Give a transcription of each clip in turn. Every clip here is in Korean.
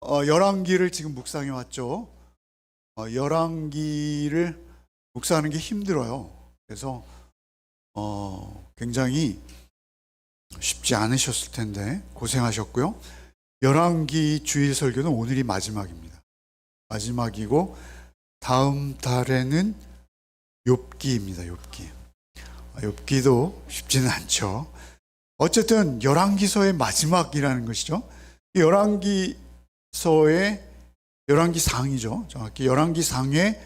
열왕기를 지금 묵상해 왔죠. 열왕기를 묵상하는 게 힘들어요. 그래서 굉장히 쉽지 않으셨을 텐데 고생하셨고요. 열왕기 주일 설교는 오늘이 마지막입니다. 마지막이고 다음 달에는 욥기입니다. 욥기도 쉽지는 않죠. 어쨌든 열왕기서의 마지막이라는 것이죠. 열왕기상이죠. 정확히 열왕기상의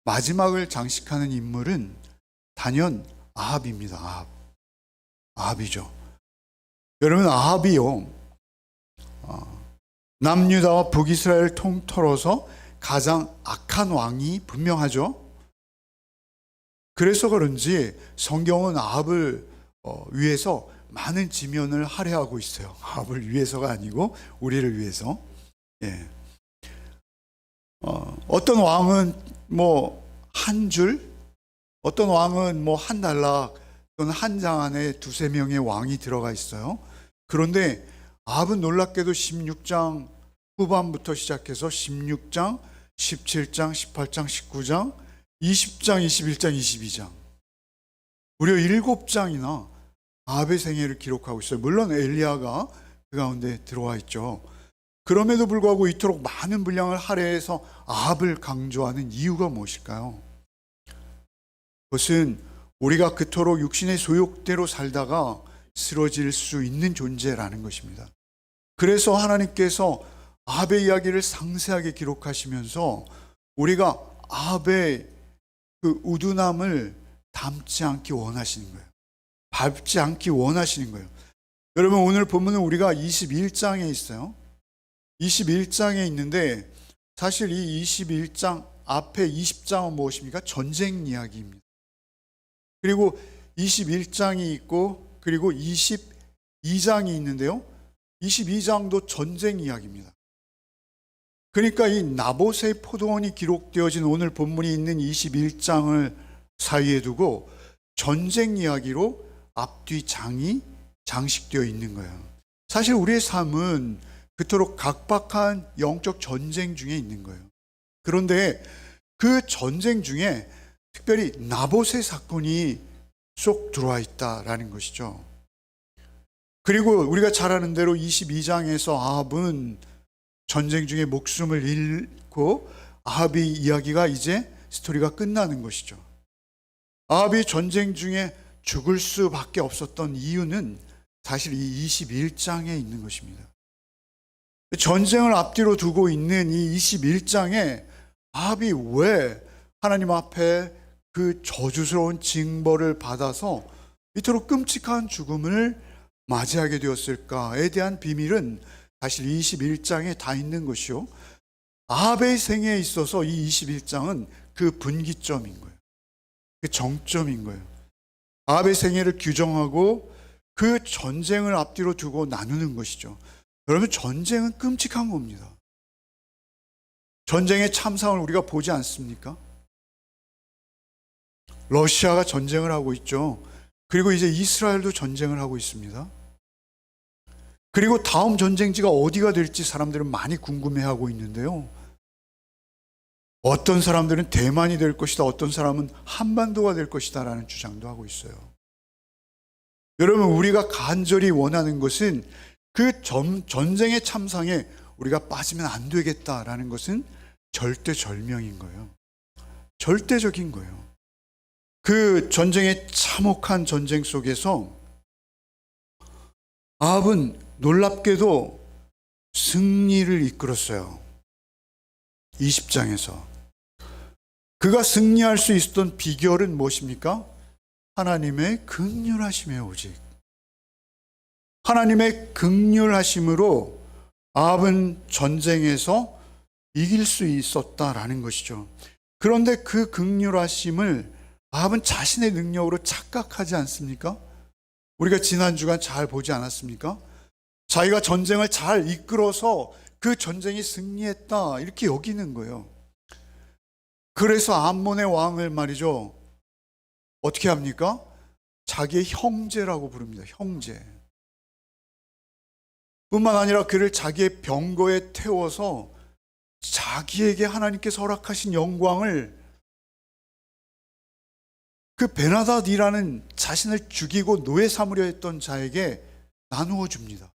마지막을 장식하는 인물은 단연 아합입니다. 아합이죠. 여러분, 아합이요, 남유다와 북이스라엘을 통틀어서 가장 악한 왕이 분명하죠. 그래서 그런지 성경은 아합을 위해서 많은 지면을 할애하고 있어요. 아합을 위해서가 아니고 우리를 위해서. 예. 어떤 왕은 한 줄, 어떤 왕은 한 단락 또는 한 장 안에 두세 명의 왕이 들어가 있어요. 그런데 아합은 놀랍게도 16장 후반부터 시작해서 16장, 17장, 18장, 19장, 20장, 21장, 22장 무려 7장이나 아합의 생애를 기록하고 있어요. 물론 엘리야가 그 가운데 들어와 있죠. 그럼에도 불구하고 이토록 많은 분량을 할애해서 아합을 강조하는 이유가 무엇일까요? 그것은 우리가 그토록 육신의 소욕대로 살다가 쓰러질 수 있는 존재라는 것입니다. 그래서 하나님께서 아합의 이야기를 상세하게 기록하시면서 우리가 아합의 그 우둔함을 담지 않기 원하시는 거예요. 밟지 않기 원하시는 거예요. 여러분, 오늘 본문은 우리가 21장에 있어요. 21장에 있는데 사실 이 21장 앞에 20장은 무엇입니까? 전쟁 이야기입니다. 그리고 21장이 있고 그리고 22장이 있는데요. 22장도 전쟁 이야기입니다. 그러니까 이 나봇의 포도원이 기록되어진 오늘 본문이 있는 21장을 사이에 두고 전쟁 이야기로 앞뒤 장이 장식되어 있는 거예요. 사실 우리의 삶은 그토록 각박한 영적 전쟁 중에 있는 거예요. 그런데 그 전쟁 중에 특별히 나봇의 사건이 쏙 들어와 있다라는 것이죠. 그리고 우리가 잘 아는 대로 22장에서 아합은 전쟁 중에 목숨을 잃고 아합의 이야기가 이제 스토리가 끝나는 것이죠. 아합이 전쟁 중에 죽을 수밖에 없었던 이유는 사실 이 21장에 있는 것입니다. 전쟁을 앞뒤로 두고 있는 이 21장에 아합이 왜 하나님 앞에 그 저주스러운 징벌을 받아서 이토록 끔찍한 죽음을 맞이하게 되었을까에 대한 비밀은 사실 21장에 다 있는 것이요. 아합의 생애에 있어서 이 21장은 그 분기점인 거예요. 그 정점인 거예요. 아합의 생애를 규정하고 그 전쟁을 앞뒤로 두고 나누는 것이죠. 여러분, 전쟁은 끔찍한 겁니다. 전쟁의 참상을 우리가 보지 않습니까? 러시아가 전쟁을 하고 있죠. 그리고 이제 이스라엘도 전쟁을 하고 있습니다. 그리고 다음 전쟁지가 어디가 될지 사람들은 많이 궁금해하고 있는데요. 어떤 사람들은 대만이 될 것이다, 어떤 사람은 한반도가 될 것이다 라는 주장도 하고 있어요. 여러분, 우리가 간절히 원하는 것은 그 전쟁의 참상에 우리가 빠지면 안 되겠다라는 것은 절대절명인 거예요. 절대적인 거예요. 그 전쟁의 참혹한 전쟁 속에서 아합은 놀랍게도 승리를 이끌었어요. 20장에서. 그가 승리할 수 있었던 비결은 무엇입니까? 하나님의 긍휼하심에 오직. 하나님의 긍휼하심으로 아합은 전쟁에서 이길 수 있었다라는 것이죠. 그런데 그 긍휼하심을 아합은 자신의 능력으로 착각하지 않습니까? 우리가 지난 주간 잘 보지 않았습니까? 자기가 전쟁을 잘 이끌어서 그 전쟁이 승리했다 이렇게 여기는 거예요. 그래서 암몬의 왕을 말이죠, 어떻게 합니까? 자기의 형제라고 부릅니다. 형제. 뿐만 아니라 그를 자기의 병거에 태워서 자기에게 하나님께서 허락하신 영광을 그 베나닷이라는 자신을 죽이고 노예 삼으려 했던 자에게 나누어 줍니다.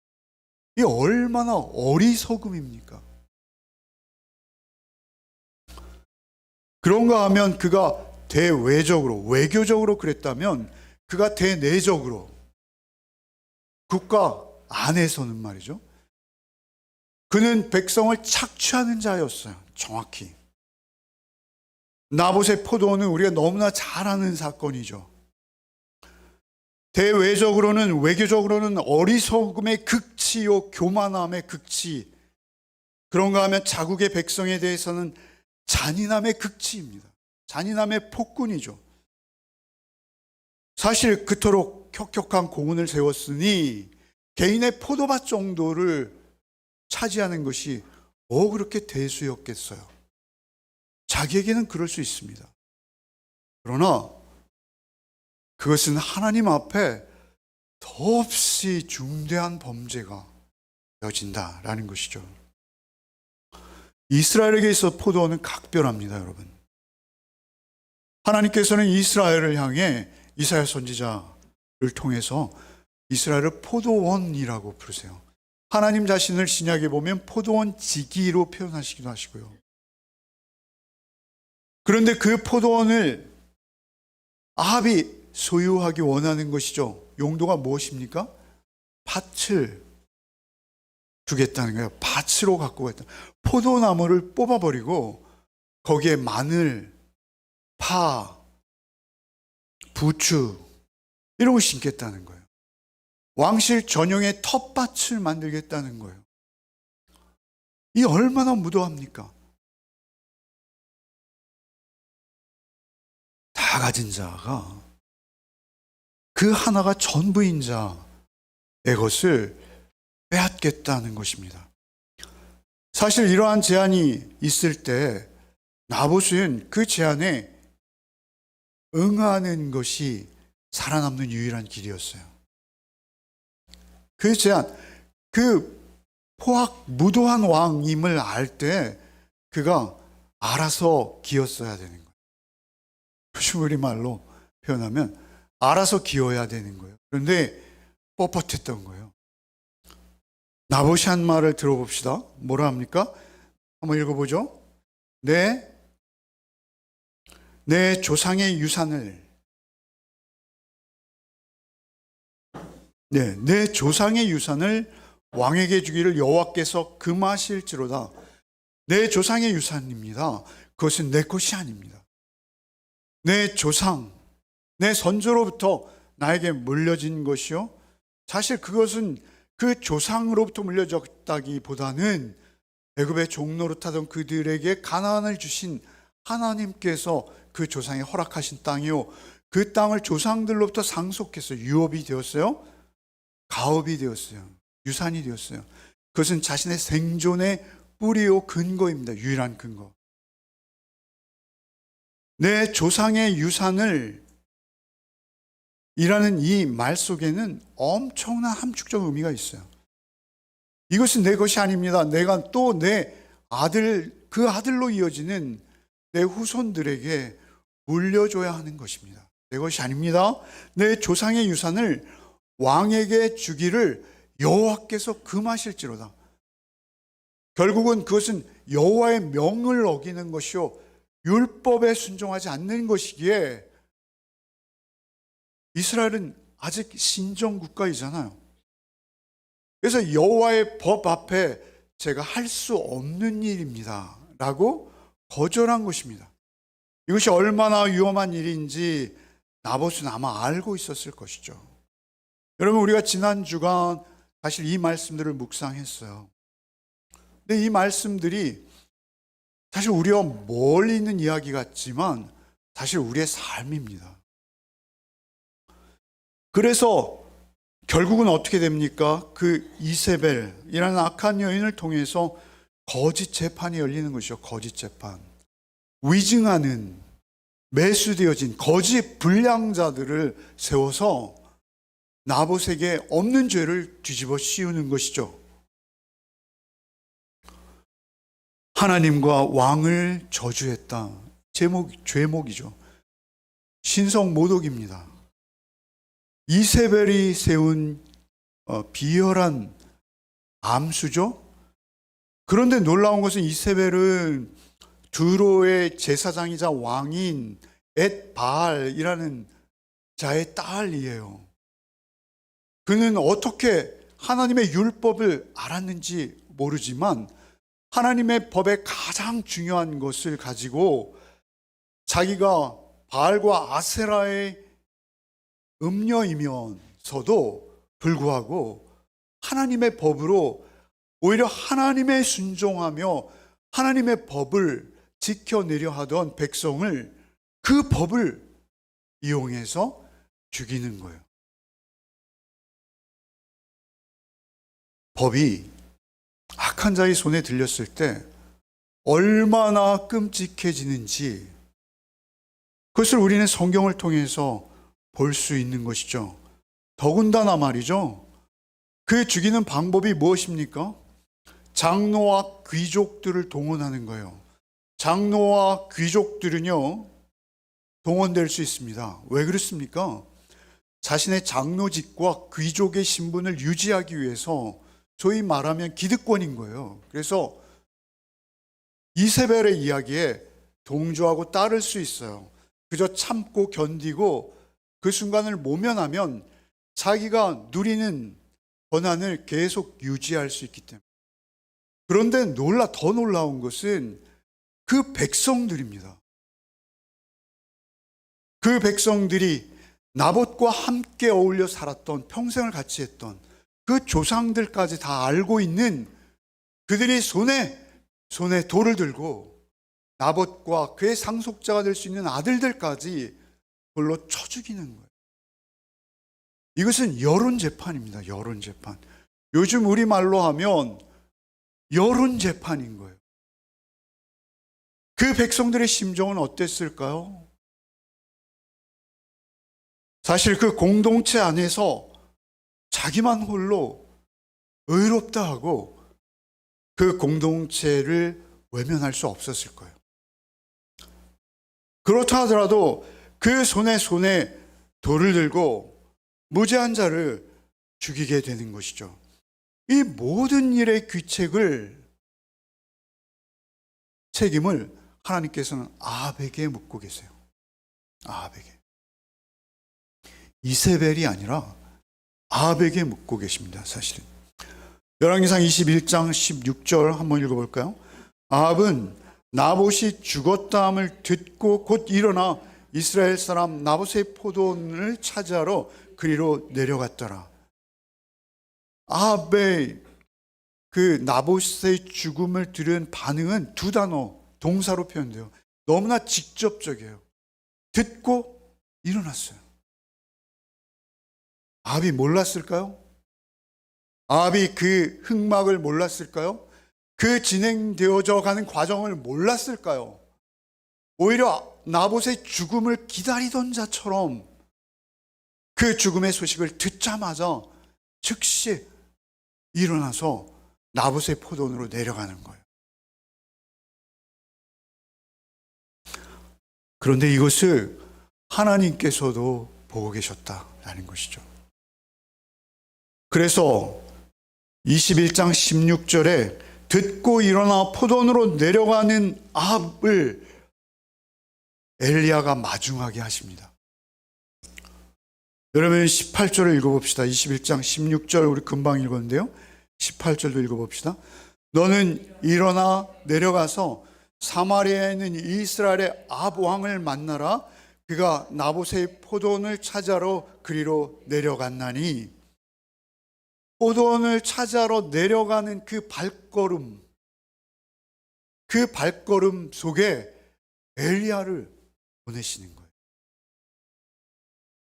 이 얼마나 어리석음입니까? 그런가 하면 그가 대외적으로, 외교적으로 그랬다면 그가 대내적으로, 국가 안에서는 말이죠, 그는 백성을 착취하는 자였어요. 정확히 나봇의 포도원은 우리가 너무나 잘 아는 사건이죠. 대외적으로는, 외교적으로는 어리석음의 극치요 교만함의 극치, 그런가 하면 자국의 백성에 대해서는 잔인함의 극치입니다. 잔인함의 폭군이죠. 사실 그토록 혁혁한 공원을 세웠으니 개인의 포도밭 정도를 차지하는 것이 그렇게 대수였겠어요. 자기에게는 그럴 수 있습니다. 그러나 그것은 하나님 앞에 더없이 중대한 범죄가 되어진다라는 것이죠. 이스라엘에게 있어 포도원은 각별합니다, 여러분. 하나님께서는 이스라엘을 향해 이사야 선지자를 통해서 이스라엘을 포도원이라고 부르세요. 하나님 자신을 신약에 보면 포도원 지기로 표현하시기도 하시고요. 그런데 그 포도원을 아합이 소유하기 원하는 것이죠. 용도가 무엇입니까? 밭을 두겠다는 거예요. 밭으로 갖고 가겠다. 포도나무를 뽑아버리고 거기에 마늘, 파, 부추 이런 걸 심겠다는 거예요. 왕실 전용의 텃밭을 만들겠다는 거예요. 이 얼마나 무도합니까? 다 가진 자가 그 하나가 전부인 자의 것을 빼앗겠다는 것입니다. 사실 이러한 제안이 있을 때 나봇은 그 제안에 응하는 것이 살아남는 유일한 길이었어요. 그 제안, 그 포악 무도한 왕임을 알 때 그가 알아서 기었어야 되는 거예요. 표시우리 말로 표현하면 알아서 기어야 되는 거예요. 그런데 뻣뻣했던 거예요. 나봇이 한 말을 들어봅시다. 뭐라 합니까? 한번 읽어보죠. 내 조상의 유산을, 내 조상의 유산을 왕에게 주기를 여호와께서 금하실지로다. 내 조상의 유산입니다. 그것은 내 것이 아닙니다. 내 조상, 내 선조로부터 나에게 물려진 것이요. 사실 그것은 그 조상으로부터 물려졌다기보다는 애굽의 종노릇하던 그들에게 가나안을 주신 하나님께서 그 조상에 허락하신 땅이요. 그 땅을 조상들로부터 상속해서 유업이 되었어요. 가업이 되었어요. 유산이 되었어요. 그것은 자신의 생존의 뿌리요 근거입니다. 유일한 근거. 내 조상의 유산을 이라는 이 말 속에는 엄청난 함축적 의미가 있어요. 이것은 내 것이 아닙니다. 내가 또 내 아들, 그 아들로 이어지는 내 후손들에게 물려줘야 하는 것입니다. 내 것이 아닙니다. 내 조상의 유산을 왕에게 주기를 여호와께서 금하실지로다. 결국은 그것은 여호와의 명을 어기는 것이요 율법에 순종하지 않는 것이기에 이스라엘은 아직 신정 국가이잖아요. 그래서 여호와의 법 앞에 제가 할 수 없는 일입니다 라고 거절한 것입니다. 이것이 얼마나 위험한 일인지 나봇은 아마 알고 있었을 것이죠. 여러분, 우리가 지난 주간 사실 이 말씀들을 묵상했어요. 근데 이 말씀들이 사실 우리와 멀리 있는 이야기 같지만 사실 우리의 삶입니다. 그래서 결국은 어떻게 됩니까? 그 이세벨이라는 악한 여인을 통해서 거짓 재판이 열리는 것이죠. 거짓 재판. 위증하는, 매수되어진 거짓 불량자들을 세워서 나봇에게 없는 죄를 뒤집어 씌우는 것이죠. 하나님과 왕을 저주했다. 죄목이죠. 신성 모독입니다. 이세벨이 세운 비열한 암수죠. 그런데 놀라운 것은 이세벨은 두로의 제사장이자 왕인 엣바알이라는 자의 딸이에요. 그는 어떻게 하나님의 율법을 알았는지 모르지만 하나님의 법의 가장 중요한 것을 가지고 자기가 바알과 아세라의 음녀이면서도 불구하고 하나님의 법으로 오히려 하나님의 순종하며 하나님의 법을 지켜내려 하던 백성을 그 법을 이용해서 죽이는 거예요. 법이 악한 자의 손에 들렸을 때 얼마나 끔찍해지는지 그것을 우리는 성경을 통해서 볼 수 있는 것이죠. 더군다나 말이죠. 그 죽이는 방법이 무엇입니까? 장로와 귀족들을 동원하는 거예요. 장로와 귀족들은요, 동원될 수 있습니다. 왜 그렇습니까? 자신의 장로직과 귀족의 신분을 유지하기 위해서 소위 말하면 기득권인 거예요. 그래서 이세벨의 이야기에 동조하고 따를 수 있어요. 그저 참고 견디고 그 순간을 모면하면 자기가 누리는 권한을 계속 유지할 수 있기 때문에. 그런데 더 놀라운 것은 그 백성들입니다. 그 백성들이 나봇과 함께 어울려 살았던, 평생을 같이 했던 그 조상들까지 다 알고 있는 그들이 손에 돌을 들고 나봇과 그의 상속자가 될 수 있는 아들들까지 돌로 쳐 죽이는 거예요. 이것은 여론재판입니다. 여론재판. 요즘 우리말로 하면 여론재판인 거예요. 그 백성들의 심정은 어땠을까요? 사실 그 공동체 안에서 자기만 홀로 의롭다 하고 그 공동체를 외면할 수 없었을 거예요. 그렇다 하더라도 그 손에 돌을 들고 무죄한 자를 죽이게 되는 것이죠. 이 모든 일의 책임을 하나님께서는 아합에게 묻고 계세요. 아합에게. 이세벨이 아니라 아합에게 묻고 계십니다. 사실은. 열왕기상 21장 16절 한번 읽어볼까요? 아합은 나봇이 죽었다함을 듣고 곧 일어나 이스라엘 사람 나봇의 포도원을 차지하러 그리로 내려갔더라. 아합의 그 나봇의 죽음을 들은 반응은 두 단어, 동사로 표현돼요. 너무나 직접적이에요. 듣고 일어났어요. 아합이 몰랐을까요? 아합이 그 흑막을 몰랐을까요? 그 진행되어져 가는 과정을 몰랐을까요? 오히려 나봇의 죽음을 기다리던 자처럼 그 죽음의 소식을 듣자마자 즉시 일어나서 나봇의 포도원으로 내려가는 거예요. 그런데 이것을 하나님께서도 보고 계셨다라는 것이죠. 그래서 21장 16절에 듣고 일어나 포도원으로 내려가는 아합을 엘리야가 마중하게 하십니다. 여러분 18절을 읽어봅시다. 21장 16절 우리 금방 읽었는데요. 18절도 읽어봅시다. 너는 일어나 내려가서 사마리아에 있는 이스라엘의 아합 왕을 만나라. 그가 나봇의 포도원을 찾아러 그리로 내려갔나니. 포도원을 찾아러 내려가는 그 발걸음 속에 엘리야를 보내시는 거예요.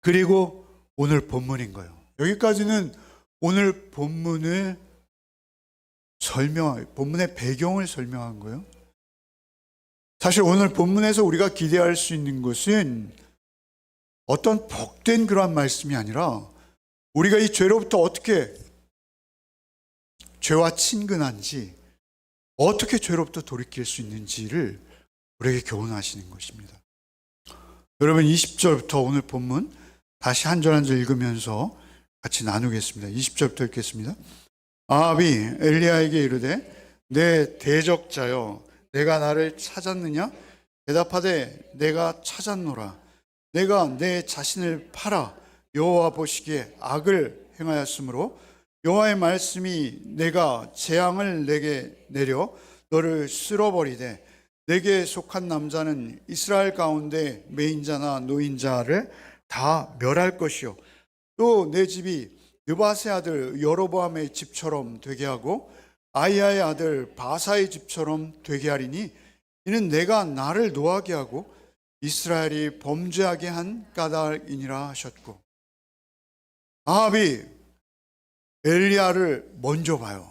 그리고 오늘 본문인 거예요. 여기까지는 오늘 본문의 배경을 설명한 거예요. 사실 오늘 본문에서 우리가 기대할 수 있는 것은 어떤 복된 그러한 말씀이 아니라 우리가 이 죄로부터 어떻게 죄와 친근한지, 어떻게 죄로부터 돌이킬 수 있는지를 우리에게 교훈하시는 것입니다. 여러분 20절부터 오늘 본문 다시 한 절 한 절 읽으면서 같이 나누겠습니다. 20절부터 읽겠습니다. 아합이 엘리야에게 이르되 내 대적자여 내가 나를 찾았느냐? 대답하되 내가 찾았노라. 내가 내 자신을 팔아 여호와 보시기에 악을 행하였으므로 여호와의 말씀이 내가 재앙을 내게 내려 너를 쓸어버리되 내게 속한 남자는 이스라엘 가운데 매인자나 노인자를 다 멸할 것이요 또 내 집이 느밧의 아들 여로보암의 집처럼 되게 하고 아히야의 아들 바사의 집처럼 되게 하리니 이는 내가 나를 노하게 하고 이스라엘이 범죄하게 한 까닭이니라 하셨고, 아합이 엘리야를 먼저 봐요.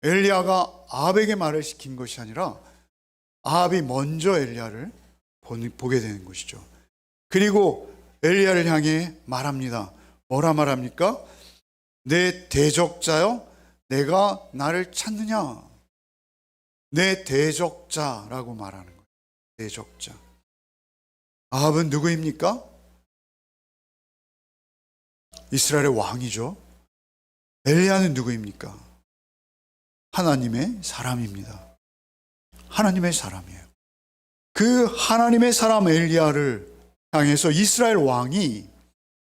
엘리야가 아합에게 말을 시킨 것이 아니라 아합이 먼저 엘리야를 보게 되는 것이죠. 그리고 엘리야를 향해 말합니다. 뭐라 말합니까? 내 대적자여 내가 나를 찾느냐? 내 대적자라고 말하는 거예요. 대적자. 아합은 누구입니까? 이스라엘의 왕이죠. 엘리야는 누구입니까? 하나님의 사람입니다. 하나님의 사람이에요. 그 하나님의 사람 엘리야를 향해서 이스라엘 왕이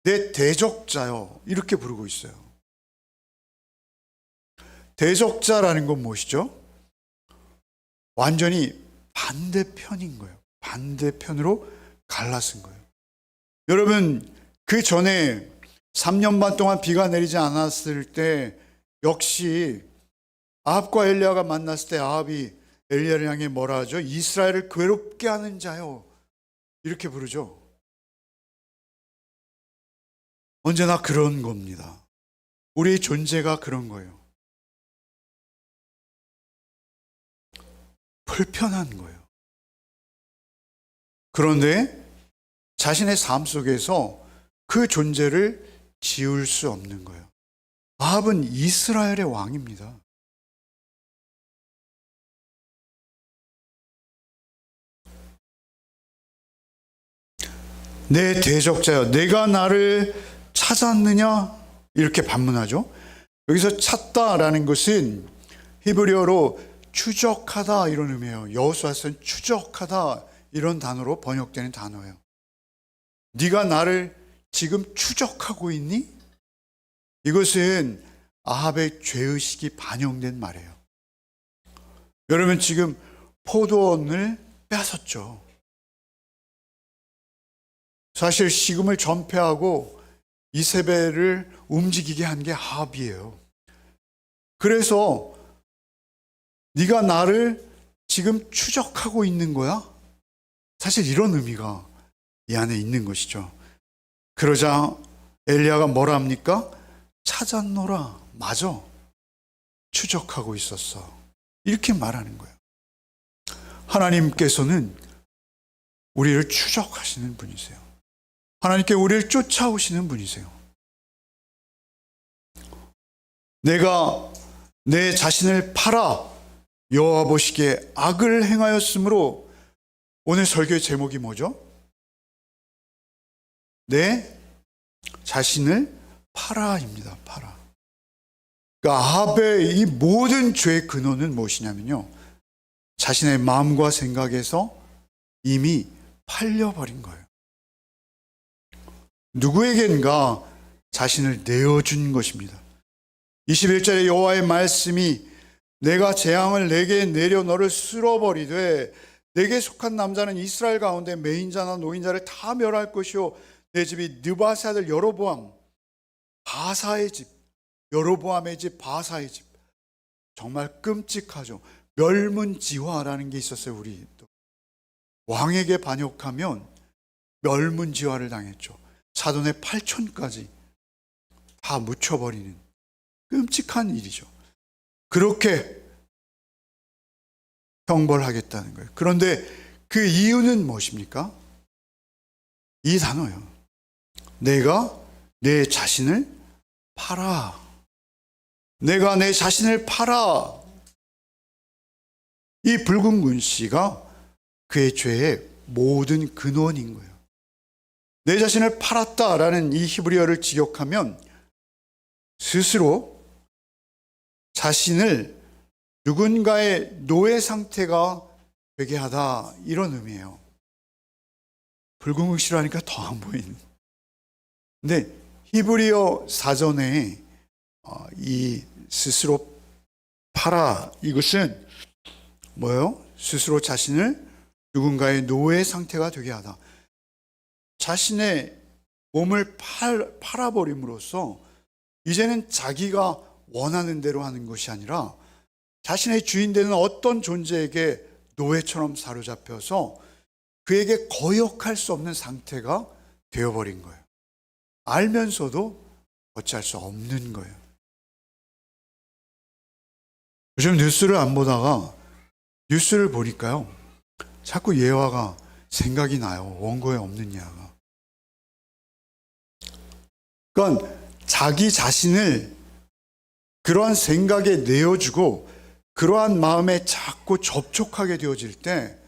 내 대적자요 이렇게 부르고 있어요. 대적자라는 건 무엇이죠? 완전히 반대편인 거예요. 반대편으로 갈라선 거예요. 여러분, 그 전에 3년 반 동안 비가 내리지 않았을 때 역시 아합과 엘리야가 만났을 때 아합이 엘리야를 향해 뭐라 하죠? 이스라엘을 괴롭게 하는 자요 이렇게 부르죠. 언제나 그런 겁니다. 우리의 존재가 그런 거예요. 불편한 거예요. 그런데 자신의 삶 속에서 그 존재를 지울 수 없는 거예요. 아합은 이스라엘의 왕입니다. 내 대적자여 내가 나를 찾았느냐? 이렇게 반문하죠. 여기서 찾다라는 것은 히브리어로 추적하다 이런 의미예요. 여호수아서는 추적하다 이런 단어로 번역되는 단어예요. 네가 나를 지금 추적하고 있니? 이것은 아합의 죄의식이 반영된 말이에요. 여러분 지금 포도원을 빼앗았죠. 사실 식음을 전폐하고 이세벨을 움직이게 한 게 아합이에요. 그래서 네가 나를 지금 추적하고 있는 거야? 사실 이런 의미가 이 안에 있는 것이죠. 그러자 엘리야가 뭐라 합니까? 찾았노라. 맞아. 추적하고 있었어. 이렇게 말하는 거예요. 하나님께서는 우리를 추적하시는 분이세요. 하나님께 우리를 쫓아오시는 분이세요. 내가 내 자신을 팔아 여호와 보시기에 악을 행하였으므로, 오늘 설교의 제목이 뭐죠? 내 자신을 팔아입니다. 팔아. 그러니까 아합의 이 모든 죄의 근원은 무엇이냐면요, 자신의 마음과 생각에서 이미 팔려버린 거예요. 누구에겐가 자신을 내어준 것입니다. 21절에 여호와의 말씀이 내가 재앙을 내게 내려 너를 쓸어버리되 내게 속한 남자는 이스라엘 가운데 매인자나 노인자를 다 멸할 것이요 내 집이 느밧의 아들 여로보암 바사의 집, 여로보암의 집 바사의 집. 정말 끔찍하죠. 멸문지화라는 게 있었어요. 우리 왕에게 반역하면 멸문지화를 당했죠. 사돈의 8촌까지 다 묻혀버리는 끔찍한 일이죠. 그렇게 형벌하겠다는 거예요. 그런데 그 이유는 무엇입니까? 이 단어예요. 내가 내 자신을 팔아. 내가 내 자신을 팔아. 이 붉은 글씨가 그의 죄의 모든 근원인 거예요. 내 자신을 팔았다라는 이 히브리어를 직역하면 스스로 자신을 누군가의 노예 상태가 되게 하다, 이런 의미예요. 붉은 글씨로 하니까 더 안 보이는. 근데 히브리어 사전에 이 스스로 팔아, 이것은 뭐예요? 스스로 자신을 누군가의 노예 상태가 되게 하다. 자신의 몸을 팔아버림으로써 이제는 자기가 원하는 대로 하는 것이 아니라 자신의 주인 되는 어떤 존재에게 노예처럼 사로잡혀서 그에게 거역할 수 없는 상태가 되어버린 거예요. 알면서도 어찌할 수 없는 거예요. 요즘 뉴스를 안 보다가 뉴스를 보니까요, 자꾸 예화가 생각이 나요. 원고에 없는 예화가. 그러니까 자기 자신을 그러한 생각에 내어주고 그러한 마음에 자꾸 접촉하게 되어질 때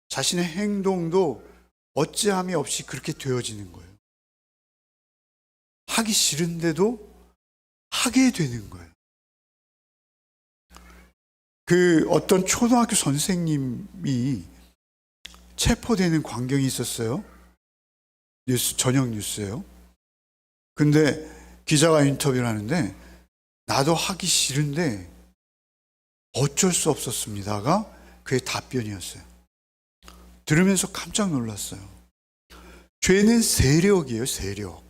자신의 행동도 어찌함이 없이 그렇게 되어지는 거예요. 하기 싫은데도 하게 되는 거예요. 그 어떤 초등학교 선생님이 체포되는 광경이 있었어요. 저녁 뉴스예요. 근데 기자가 인터뷰를 하는데 나도 하기 싫은데 어쩔 수 없었습니다가 그의 답변이었어요. 들으면서 깜짝 놀랐어요. 죄는 세력이에요, 세력.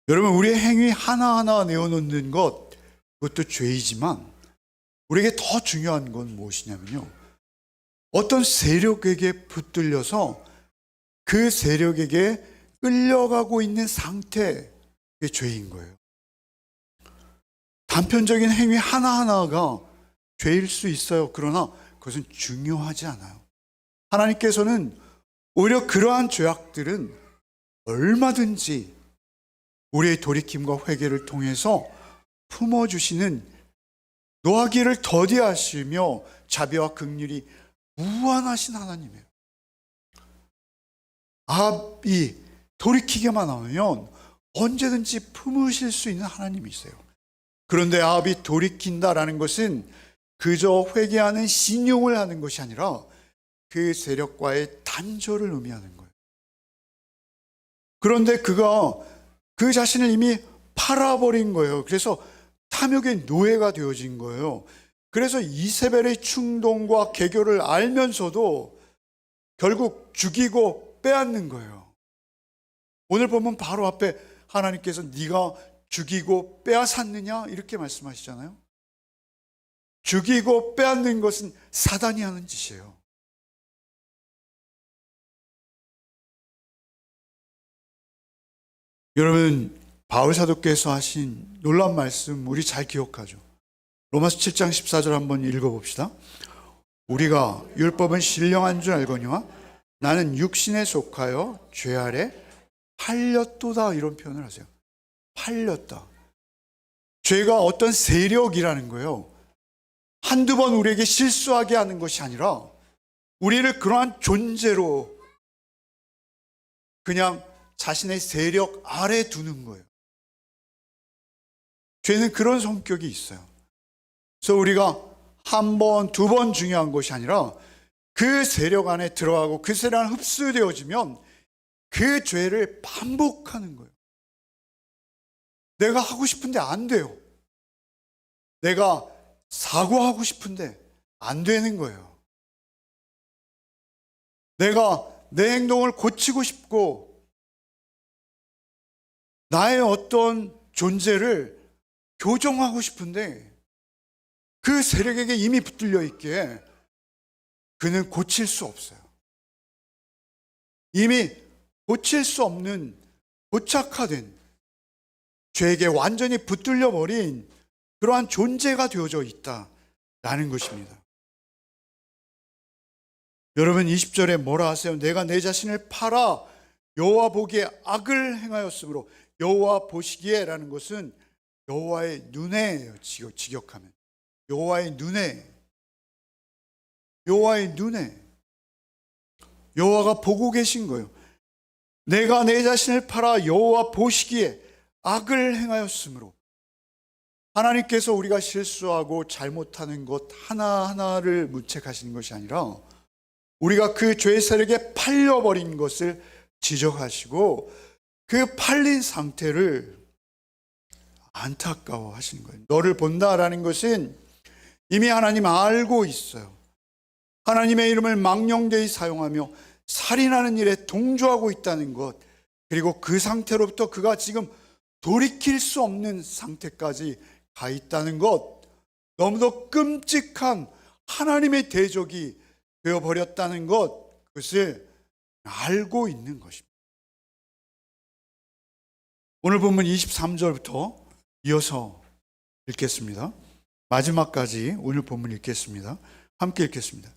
여러분, 우리의 행위 하나하나 내어놓는 것, 그것도 죄이지만 우리에게 더 중요한 건 무엇이냐면요, 어떤 세력에게 붙들려서 그 세력에게 끌려가고 있는 상태, 그게 죄인 거예요. 단편적인 행위 하나하나가 죄일 수 있어요. 그러나 그것은 중요하지 않아요. 하나님께서는 오히려 그러한 죄악들은 얼마든지 우리의 돌이킴과 회개를 통해서 품어주시는, 노하기를 더디하시며 자비와 긍휼이 무한하신 하나님이에요. 아합이 돌이키게만 하면 언제든지 품으실 수 있는 하나님이세요. 그런데 아합이 돌이킨다라는 것은 그저 회개하는 신용을 하는 것이 아니라 그 세력과의 단절을 의미하는 거예요. 그런데 그가 그 자신을 이미 팔아버린 거예요. 그래서 탐욕의 노예가 되어진 거예요. 그래서 이세벨의 충동과 개교를 알면서도 결국 죽이고 빼앗는 거예요. 오늘 보면 바로 앞에 하나님께서 네가 죽이고 빼앗았느냐 이렇게 말씀하시잖아요. 죽이고 빼앗는 것은 사단이 하는 짓이에요. 여러분, 바울 사도께서 하신 놀라운 말씀 우리 잘 기억하죠. 로마서 7장 14절 한번 읽어봅시다. 우리가 율법은 신령한 줄 알거니와 나는 육신에 속하여 죄 아래 팔렸도다, 이런 표현을 하세요. 팔렸다. 죄가 어떤 세력이라는 거예요. 한두 번 우리에게 실수하게 하는 것이 아니라 우리를 그러한 존재로 그냥 자신의 세력 아래 두는 거예요. 죄는 그런 성격이 있어요. 그래서 우리가 한 번, 두 번 중요한 것이 아니라 그 세력 안에 들어가고 그 세력 안에 흡수되어지면 그 죄를 반복하는 거예요. 내가 하고 싶은데 안 돼요. 내가 사과하고 싶은데 안 되는 거예요. 내가 내 행동을 고치고 싶고 나의 어떤 존재를 교정하고 싶은데 그 세력에게 이미 붙들려 있기에 그는 고칠 수 없어요. 이미 고칠 수 없는 고착화된 죄에게 완전히 붙들려 버린 그러한 존재가 되어져 있다라는 것입니다. 여러분, 20절에 뭐라 하세요? 내가 내 자신을 팔아 여호와 보기에 악을 행하였으므로, 여호와 보시기에라는 것은 여호와의 눈에예요. 직역하면 여호와의 눈에 여호와의 눈에 여호와가 보고 계신 거예요. 내가 내 자신을 팔아 여호와 보시기에 악을 행하였으므로. 하나님께서 우리가 실수하고 잘못하는 것 하나하나를 문책하시는 것이 아니라 우리가 그 죄의 세력에 팔려버린 것을 지적하시고 그 팔린 상태를 안타까워 하시는 거예요. 너를 본다라는 것은 이미 하나님 알고 있어요. 하나님의 이름을 망령되이 사용하며 살인하는 일에 동조하고 있다는 것, 그리고 그 상태로부터 그가 지금 돌이킬 수 없는 상태까지 가 있다는 것, 너무도 끔찍한 하나님의 대적이 되어버렸다는 것, 그것을 알고 있는 것입니다. 오늘 본문 23절부터 이어서 읽겠습니다. 마지막까지 오늘 본문 읽겠습니다. 함께 읽겠습니다.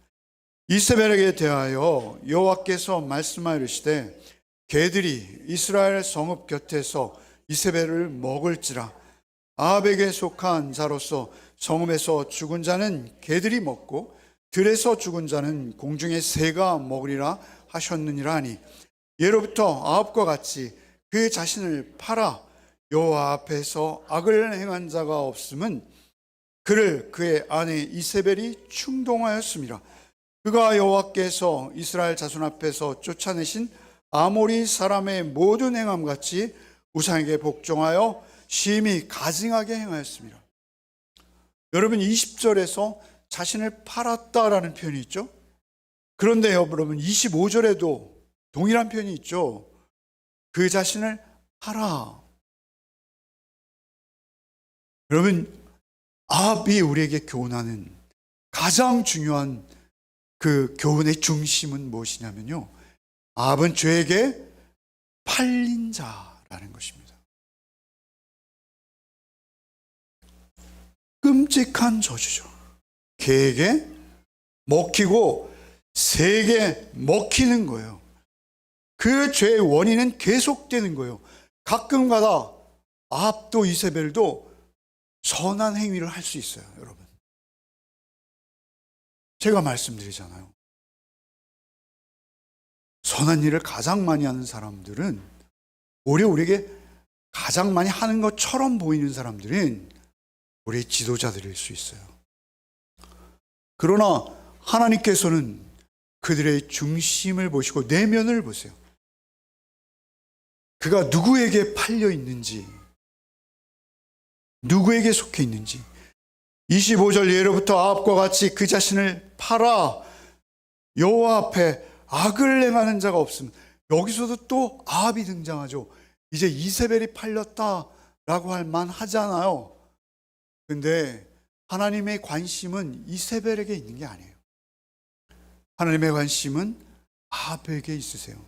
이세벨에게 대하여 여호와께서 말씀하시되 개들이 이스라엘 성읍 곁에서 이세벨을 먹을지라. 아합에게 속한 자로서 성읍에서 죽은 자는 개들이 먹고 들에서 죽은 자는 공중의 새가 먹으리라 하셨느니라 하니, 예로부터 아합과 같이 그 자신을 팔아 여호와 앞에서 악을 행한 자가 없음은 그를 그의 아내 이세벨이 충동하였음이라. 그가 여호와께서 이스라엘 자손 앞에서 쫓아내신 아모리 사람의 모든 행함같이 우상에게 복종하여 심히 가증하게 행하였습니다. 여러분, 20절에서 자신을 팔았다라는 표현이 있죠. 그런데 여러분 25절에도 동일한 표현이 있죠. 그 자신을 팔아. 여러분, 아합이 우리에게 교훈하는 가장 중요한 그 교훈의 중심은 무엇이냐면요, 아합은 죄에게 팔린 자라는 것입니다. 끔찍한 저주죠. 개에게 먹히고 새에게 먹히는 거예요. 그 죄의 원인은 계속되는 거예요. 가끔가다 아합도 이세벨도 선한 행위를 할 수 있어요, 여러분. 제가 말씀드리잖아요. 선한 일을 가장 많이 하는 사람들은, 오히려 우리에게 가장 많이 하는 것처럼 보이는 사람들은 우리의 지도자들일 수 있어요. 그러나 하나님께서는 그들의 중심을 보시고 내면을 보세요. 그가 누구에게 팔려 있는지, 누구에게 속해 있는지. 25절, 예로부터 아합과 같이 그 자신을 팔아 여호와 앞에 악을 행하는 자가 없음. 여기서도 또 아합이 등장하죠. 이제 이세벨이 팔렸다라고 할 만하잖아요. 근데 하나님의 관심은 이세벨에게 있는 게 아니에요. 하나님의 관심은 아합에게 있으세요.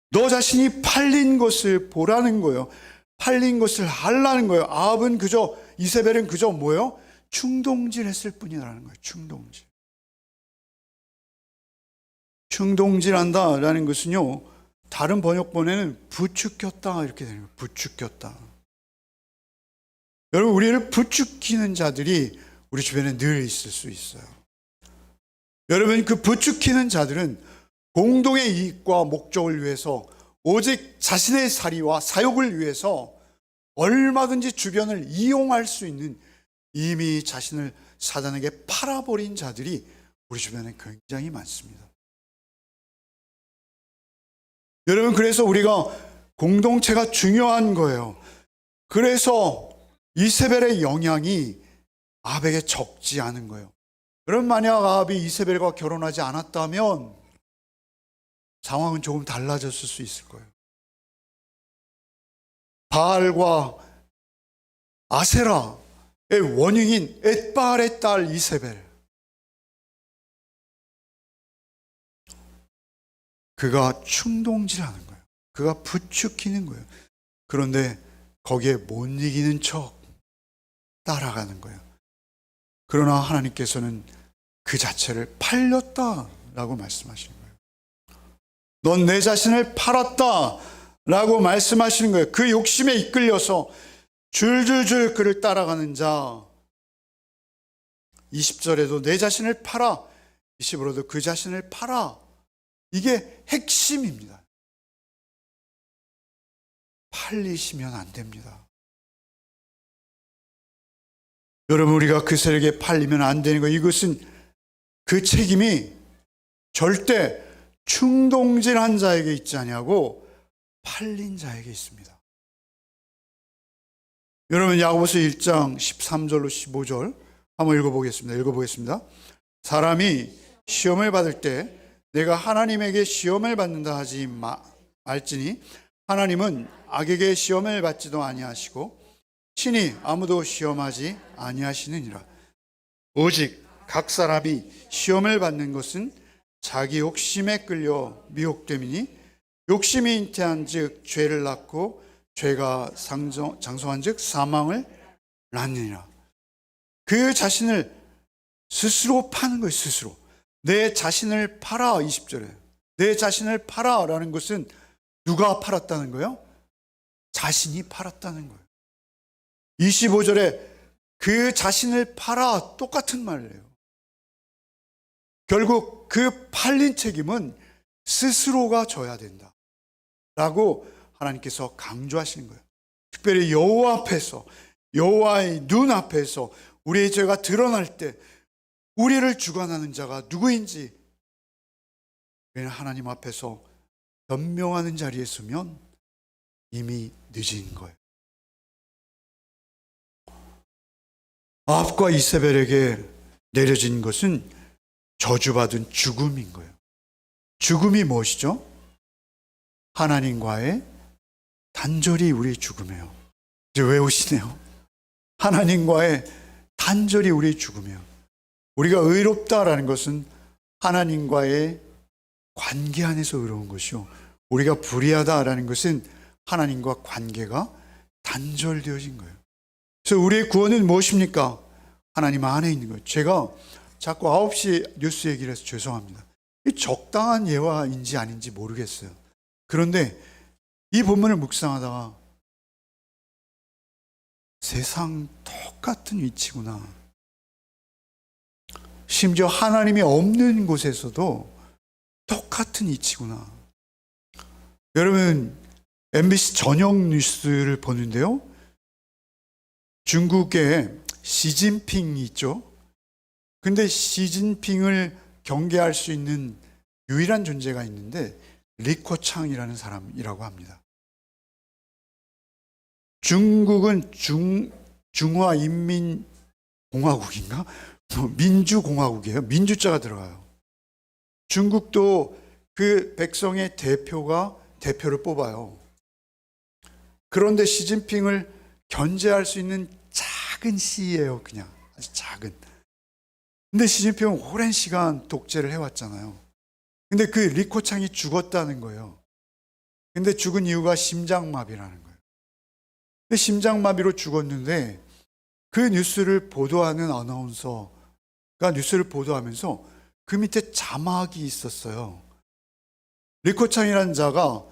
너 자신이 팔린 것을 보라는 거예요. 팔린 것을 하라는 거예요. 아합은 그저, 이세벨은 그저 뭐예요? 충동질했을 뿐이라는 거예요. 충동질. 충동질한다라는 것은요, 다른 번역본에는 부추겼다 이렇게 되는 거예요. 부추겼다. 여러분, 우리를 부추기는 자들이 우리 주변에 늘 있을 수 있어요. 여러분, 그 부추기는 자들은 공동의 이익과 목적을 위해서, 오직 자신의 사리와 사욕을 위해서 얼마든지 주변을 이용할 수 있는, 이미 자신을 사단에게 팔아버린 자들이 우리 주변에 굉장히 많습니다. 여러분, 그래서 우리가 공동체가 중요한 거예요. 그래서 이세벨의 영향이 아합에게 적지 않은 거예요. 여러분, 만약 아합이 이세벨과 결혼하지 않았다면 상황은 조금 달라졌을 수 있을 거예요. 바알과 아세라의 원흉인 엣바알의 딸 이세벨, 그가 충동질하는 거예요. 그가 부추기는 거예요. 그런데 거기에 못 이기는 척 따라가는 거예요. 그러나 하나님께서는 그 자체를 팔렸다라고 말씀하시는 거예요. 넌 내 자신을 팔았다라고 말씀하시는 거예요. 그 욕심에 이끌려서 줄줄줄 그를 따라가는 자, 20절에도 내 자신을 팔아, 20으로도 그 자신을 팔아. 이게 핵심입니다. 팔리시면 안 됩니다. 여러분, 우리가 그 세력에 팔리면 안 되는 거, 이것은 그 책임이 절대 충동질한 자에게 있지 아니하고 팔린 자에게 있습니다. 여러분, 야고보서 1장 13절로 15절 한번 읽어보겠습니다. 사람이 시험을 받을 때 내가 하나님에게 시험을 받는다 하지 말지니 하나님은 악에게 시험을 받지도 아니하시고 친히 아무도 시험하지 아니하시느니라. 오직 각 사람이 시험을 받는 것은 자기 욕심에 끌려 미혹됨이니 욕심이 잉태한 즉 죄를 낳고 죄가 장성한 즉 사망을 낳느니라. 그 자신을 스스로 파는 거예요. 스스로. 내 자신을 팔아. 20절에 내 자신을 팔아 라는 것은 누가 팔았다는 거예요? 자신이 팔았다는 거예요. 25절에 그 자신을 팔아, 똑같은 말이에요. 결국 그 팔린 책임은 스스로가 져야 된다 라고 하나님께서 강조하시는 거예요. 특별히 여호와 앞에서, 여호와의 눈 앞에서 우리의 죄가 드러날 때 우리를 주관하는 자가 누구인지, 우리는 하나님 앞에서 변명하는 자리에 서면 이미 늦은 거예요. 아합과 이세벨에게 내려진 것은 저주받은 죽음인 거예요. 죽음이 무엇이죠? 하나님과의 단절이 우리의 죽음이에요. 이제 외우시네요. 하나님과의 단절이 우리의 죽음이에요. 우리가 의롭다라는 것은 하나님과의 관계 안에서 의로운 것이요, 우리가 불의하다라는 것은 하나님과 관계가 단절되어진 거예요. 그래서 우리의 구원은 무엇입니까? 하나님 안에 있는 거예요. 제가 자꾸 9시 뉴스 얘기를 해서 죄송합니다. 이 적당한 예화인지 아닌지 모르겠어요. 그런데 이 본문을 묵상하다가 세상 똑같은 위치구나. 심지어 하나님이 없는 곳에서도 똑같은 위치구나. 여러분, MBC 저녁 뉴스를 보는데요, 중국에 시진핑이 있죠. 근데 시진핑을 경계할 수 있는 유일한 존재가 있는데 리코창이라는 사람이라고 합니다. 중국은 중화인민공화국인가? 민주공화국이에요. 민주자가 들어가요. 중국도 그 백성의 대표를 뽑아요. 그런데 시진핑을 견제할 수 있는 작은 씨예요. 그냥 아주 작은. 근데 시진핑은 오랜 시간 독재를 해왔잖아요. 근데 그 리코창이 죽었다는 거예요. 근데 죽은 이유가 심장마비라는 거예요. 근데 심장마비로 죽었는데 그 뉴스를 보도하는 아나운서가 뉴스를 보도하면서 그 밑에 자막이 있었어요. 리코창이라는 자가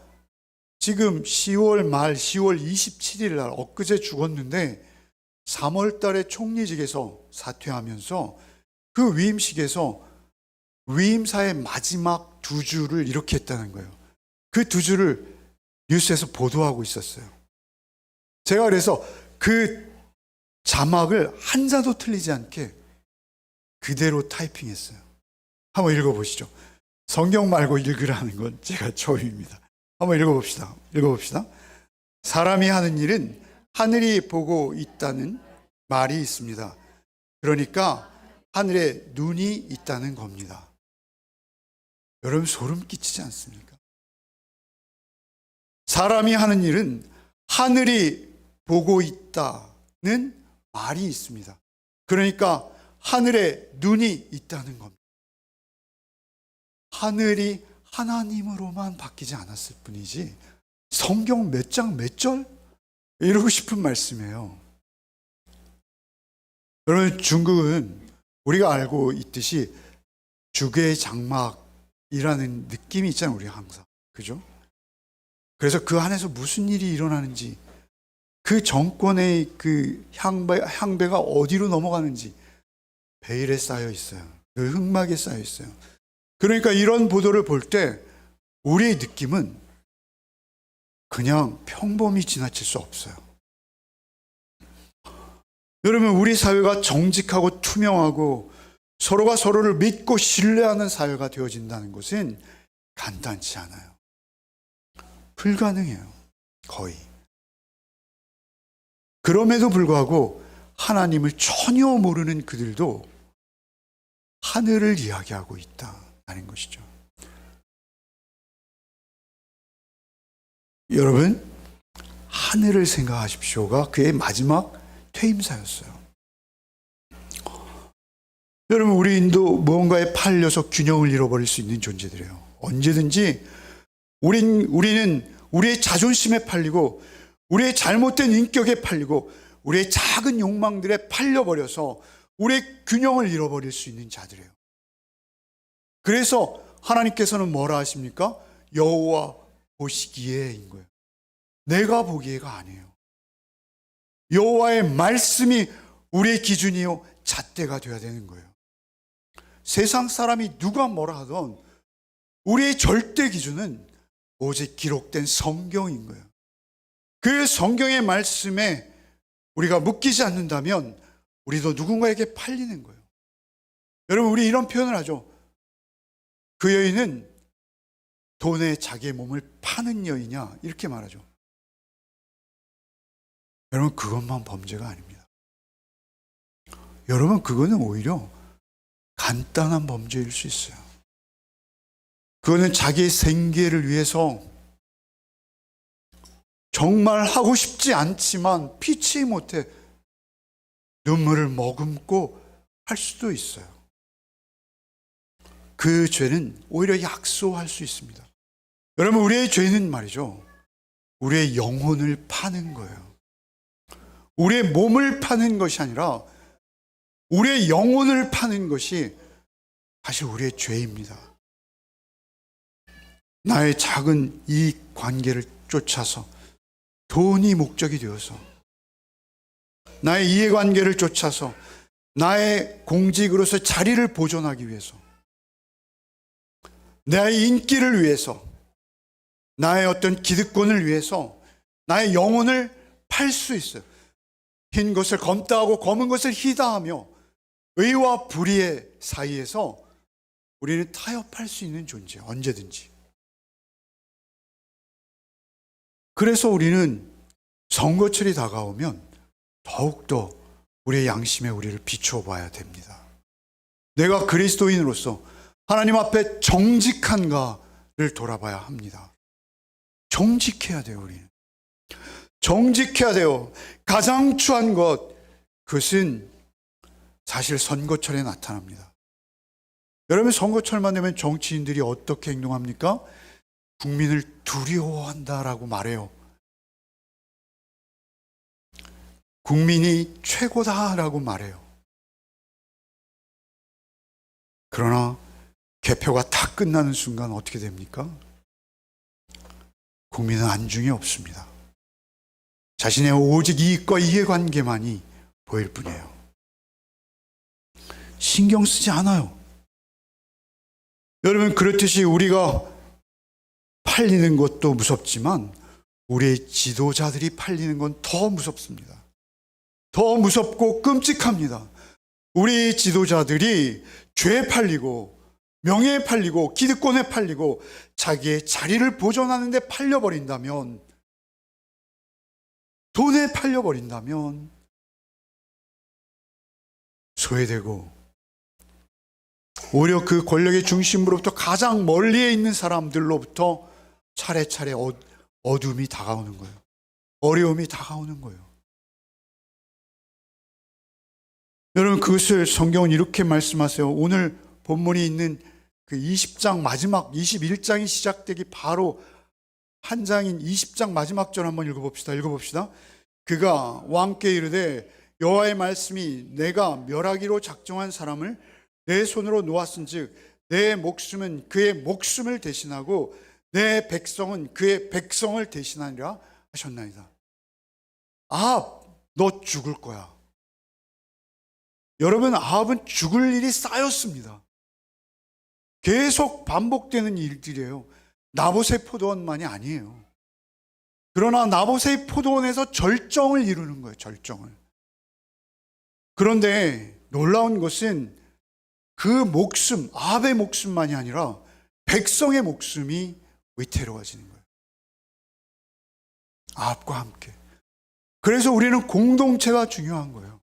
지금 10월 말 10월 27일 날 엊그제 죽었는데 3월 달에 총리직에서 사퇴하면서 그 위임식에서 위임사의 마지막 2주를 이렇게 했다는 거예요. 그 2주를 뉴스에서 보도하고 있었어요. 제가 그래서 그 자막을 한자도 틀리지 않게 그대로 타이핑했어요. 한번 읽어보시죠. 성경 말고 읽으라는 건 제가 처음입니다. 한번 읽어봅시다. 사람이 하는 일은 하늘이 보고 있다는 말이 있습니다. 그러니까 하늘에 눈이 있다는 겁니다. 여러분, 소름 끼치지 않습니까? 사람이 하는 일은 하늘이 보고 있다는 말이 있습니다. 그러니까 하늘에 눈이 있다는 겁니다. 하늘이 하나님으로만 바뀌지 않았을 뿐이지 성경 몇 장 몇 절? 이러고 싶은 말씀이에요. 여러분, 중국은 우리가 알고 있듯이 주계 장막이라는 느낌이 있잖아요. 우리가 항상. 그죠? 그래서 그 안에서 무슨 일이 일어나는지, 그 정권의 그 향배가 어디로 넘어가는지 베일에 쌓여 있어요. 그 흑막에 쌓여 있어요. 그러니까 이런 보도를 볼 때 우리의 느낌은 그냥 평범히 지나칠 수 없어요. 여러분, 우리 사회가 정직하고 투명하고 서로가 서로를 믿고 신뢰하는 사회가 되어진다는 것은 간단치 않아요. 불가능해요. 거의. 그럼에도 불구하고 하나님을 전혀 모르는 그들도 하늘을 이야기하고 있다는 것이죠. 여러분, 하늘을 생각하십시오가 그의 마지막 퇴임사였어요. 여러분, 우리인도 무언가에 팔려서 균형을 잃어버릴 수 있는 존재들이에요. 언제든지 우리는 우리의 자존심에 팔리고 우리의 잘못된 인격에 팔리고 우리의 작은 욕망들에 팔려버려서 우리의 균형을 잃어버릴 수 있는 자들이에요. 그래서 하나님께서는 뭐라 하십니까? 여호와 보시기에인 거예요. 내가 보기에가 아니에요. 여호와의 말씀이 우리의 기준이요 잣대가 되어야 되는 거예요. 세상 사람이 누가 뭐라 하던 우리의 절대 기준은 오직 기록된 성경인 거예요. 그 성경의 말씀에 우리가 묶이지 않는다면 우리도 누군가에게 팔리는 거예요. 여러분, 우리 이런 표현을 하죠. 그 여인은 돈에 자기의 몸을 파는 여인이냐 이렇게 말하죠. 여러분, 그것만 범죄가 아닙니다. 여러분, 그거는 오히려 간단한 범죄일 수 있어요. 그거는 자기의 생계를 위해서 정말 하고 싶지 않지만 피치 못해 눈물을 머금고 할 수도 있어요. 그 죄는 오히려 약소할 수 있습니다. 여러분, 우리의 죄는 말이죠, 우리의 영혼을 파는 거예요. 우리의 몸을 파는 것이 아니라 우리의 영혼을 파는 것이 사실 우리의 죄입니다. 나의 작은 이익 관계를 쫓아서 돈이 목적이 되어서 나의 이해관계를 쫓아서 나의 공직으로서 자리를 보존하기 위해서 나의 인기를 위해서 나의 어떤 기득권을 위해서 나의 영혼을 팔 수 있어요. 흰 것을 검다하고 검은 것을 희다하며 의와 불의의 사이에서 우리는 타협할 수 있는 존재예요. 언제든지. 그래서 우리는 선거철이 다가오면 더욱더 우리의 양심에 우리를 비추어 봐야 됩니다. 내가 그리스도인으로서 하나님 앞에 정직한가를 돌아봐야 합니다. 정직해야 돼요, 우리는. 정직해야 돼요. 가장 추한 것, 그것은 사실 선거철에 나타납니다. 여러분, 선거철만 되면 정치인들이 어떻게 행동합니까? 국민을 두려워한다라고 말해요. 국민이 최고다라고 말해요. 그러나 개표가 다 끝나는 순간 어떻게 됩니까? 국민은 안중이 없습니다. 자신의 오직 이익과 이해관계만이 보일 뿐이에요. 신경 쓰지 않아요. 여러분, 그렇듯이 우리가 팔리는 것도 무섭지만 우리의 지도자들이 팔리는 건 더 무섭습니다. 더 무섭고 끔찍합니다. 우리 지도자들이 죄에 팔리고 명예에 팔리고 기득권에 팔리고 자기의 자리를 보존하는 데 팔려버린다면, 돈에 팔려버린다면 소외되고 오히려 그 권력의 중심으로부터 가장 멀리에 있는 사람들로부터 차례차례 어둠이 다가오는 거예요. 어려움이 다가오는 거예요. 여러분, 그것을 성경은 이렇게 말씀하세요. 오늘 본문이 있는 그 20장 마지막 21장이 시작되기 바로 한 장인 20장 마지막 절 한번 읽어봅시다. 그가 왕께 이르되 여호와의 말씀이 내가 멸하기로 작정한 사람을 내 손으로 놓았은즉 내 목숨은 그의 목숨을 대신하고 내 백성은 그의 백성을 대신하리라 하셨나이다. 아, 너 죽을 거야. 여러분, 아합은 죽을 일이 쌓였습니다. 계속 반복되는 일들이에요. 나봇의 포도원만이 아니에요. 그러나 나봇의 포도원에서 절정을 이루는 거예요. 절정을. 그런데 놀라운 것은 그 목숨, 아합의 목숨만이 아니라 백성의 목숨이 위태로워지는 거예요. 아합과 함께. 그래서 우리는 공동체가 중요한 거예요.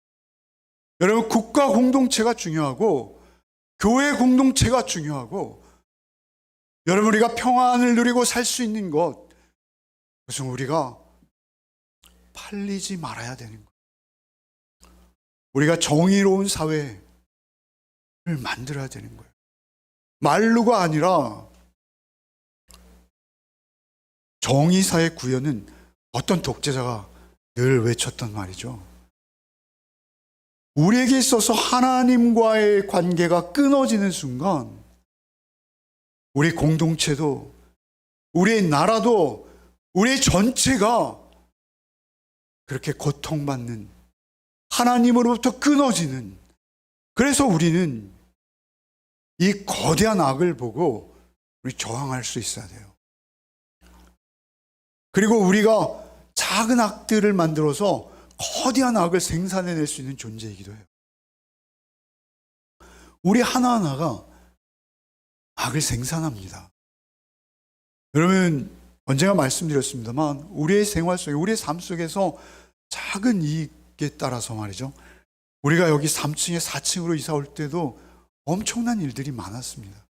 여러분, 국가 공동체가 중요하고 교회 공동체가 중요하고, 여러분, 우리가 평안을 누리고 살 수 있는 것, 그것은 우리가 팔리지 말아야 되는 거예요. 우리가 정의로운 사회를 만들어야 되는 거예요. 말로가 아니라 정의사의 구현은 어떤 독재자가 늘 외쳤던 말이죠. 우리에게 있어서 하나님과의 관계가 끊어지는 순간 우리 공동체도, 우리의 나라도, 우리 전체가 그렇게 고통받는, 하나님으로부터 끊어지는, 그래서 우리는 이 거대한 악을 보고 우리 저항할 수 있어야 돼요. 그리고 우리가 작은 악들을 만들어서 거대한 악을 생산해낼 수 있는 존재이기도 해요. 우리 하나하나가 악을 생산합니다. 여러분, 언젠가 말씀드렸습니다만 우리의 생활 속에, 우리의 삶 속에서 작은 이익에 따라서 말이죠, 우리가 여기 3층에 4층으로 이사 올 때도 엄청난 일들이 많았습니다.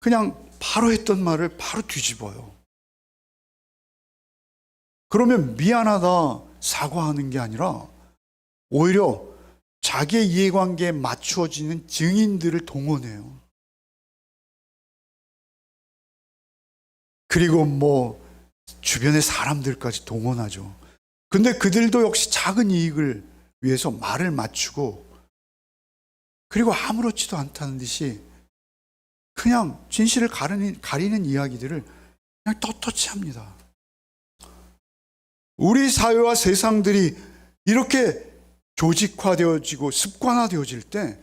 그냥 바로 했던 말을 바로 뒤집어요. 그러면 미안하다 사과하는 게 아니라 오히려 자기의 이해관계에 맞추어지는 증인들을 동원해요. 그리고 주변의 사람들까지 동원하죠. 근데 그들도 역시 작은 이익을 위해서 말을 맞추고, 그리고 아무렇지도 않다는 듯이 그냥 진실을 가리는 이야기들을 그냥 떳떳이 합니다. 우리 사회와 세상들이 이렇게 조직화되어지고 습관화되어질 때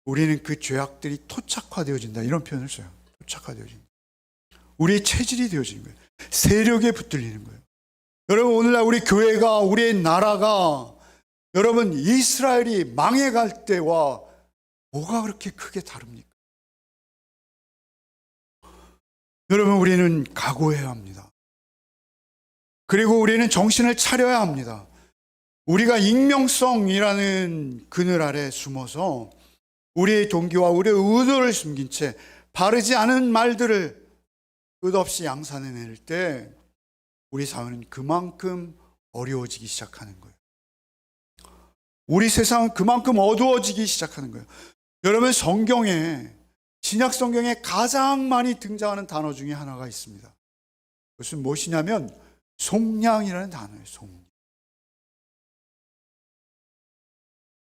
우리는 그 죄악들이 토착화되어진다, 이런 표현을 써요. 토착화되어진다. 우리의 체질이 되어지는 거예요. 세력에 붙들리는 거예요. 여러분, 오늘날 우리 교회가, 우리의 나라가, 여러분, 이스라엘이 망해갈 때와 뭐가 그렇게 크게 다릅니까? 여러분, 우리는 각오해야 합니다. 그리고 우리는 정신을 차려야 합니다. 우리가 익명성이라는 그늘 아래 숨어서 우리의 동기와 우리의 의도를 숨긴 채 바르지 않은 말들을 끝없이 양산해낼 때 우리 사회는 그만큼 어려워지기 시작하는 거예요. 우리 세상은 그만큼 어두워지기 시작하는 거예요. 여러분, 신약 성경에 가장 많이 등장하는 단어 중에 하나가 있습니다. 그것은 무엇이냐면 속량이라는 단어예요.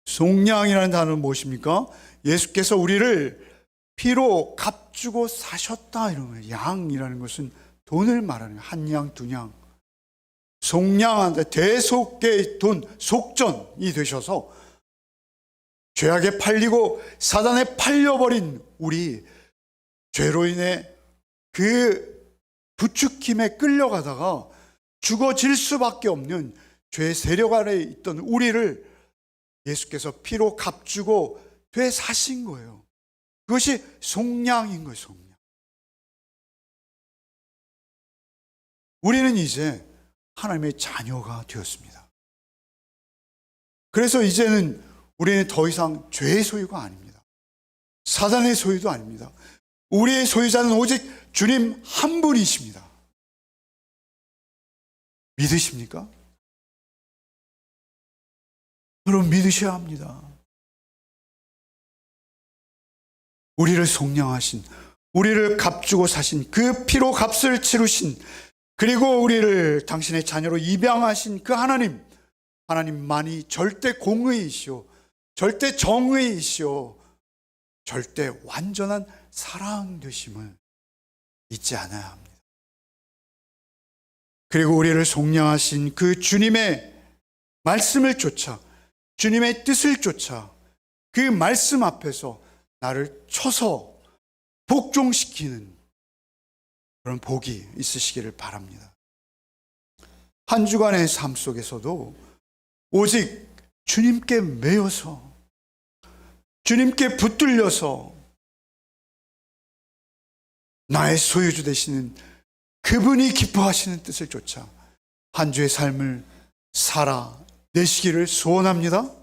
속량이라는 단어는 무엇입니까? 예수께서 우리를 피로 값주고 사셨다, 이런 거예요. 양이라는 것은 돈을 말하는 거예요. 한 양, 두 양. 속량한다. 대속의 돈, 속전이 되셔서 죄악에 팔리고 사단에 팔려버린 우리, 죄로 인해 그 부추김에 끌려가다가 죽어질 수밖에 없는 죄의 세력 아래에 있던 우리를 예수께서 피로 값주고 되사신 거예요. 그것이 속량인 거예요. 속량. 우리는 이제 하나님의 자녀가 되었습니다. 그래서 이제는 우리는 더 이상 죄의 소유가 아닙니다. 사단의 소유도 아닙니다. 우리의 소유자는 오직 주님 한 분이십니다. 믿으십니까? 여러분, 믿으셔야 합니다. 우리를 속량하신, 우리를 값주고 사신, 그 피로 값을 치르신, 그리고 우리를 당신의 자녀로 입양하신 그 하나님만이 절대 공의이시오, 절대 정의이시오, 절대 완전한 사랑 되심을 잊지 않아야 합니다. 그리고 우리를 속량하신 그 주님의 말씀을 쫓아 주님의 뜻을 쫓아 그 말씀 앞에서 나를 쳐서 복종시키는 그런 복이 있으시기를 바랍니다. 한 주간의 삶 속에서도 오직 주님께 매여서, 주님께 붙들려서 나의 소유주 되시는 그분이 기뻐하시는 뜻을 쫓아 한 주의 삶을 살아내시기를 소원합니다.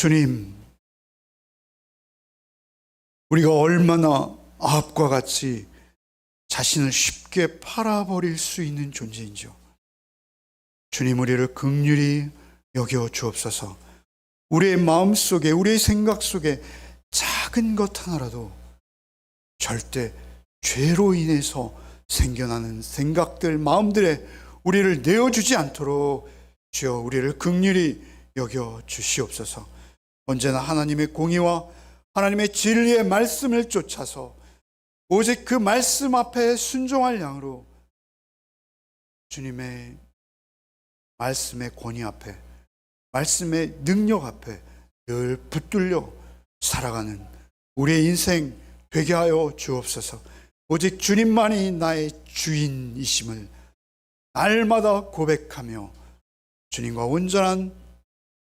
주님, 우리가 얼마나 아합과 같이 자신을 쉽게 팔아버릴 수 있는 존재인지요. 주님, 우리를 긍휼히 여겨 주옵소서. 우리의 마음속에, 우리의 생각 속에 작은 것 하나라도 절대 죄로 인해서 생겨나는 생각들, 마음들에 우리를 내어주지 않도록 주여 우리를 긍휼히 여겨 주시옵소서. 언제나 하나님의 공의와 하나님의 진리의 말씀을 쫓아서 오직 그 말씀 앞에 순종할 양으로 주님의 말씀의 권위 앞에, 말씀의 능력 앞에 늘 붙들려 살아가는 우리의 인생 되게 하여 주옵소서. 오직 주님만이 나의 주인이심을 날마다 고백하며 주님과 온전한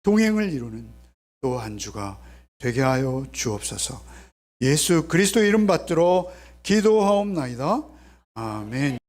동행을 이루는 또 한 주가 되게 하여 주옵소서. 예수 그리스도의 이름 받들어 기도하옵나이다. 아멘.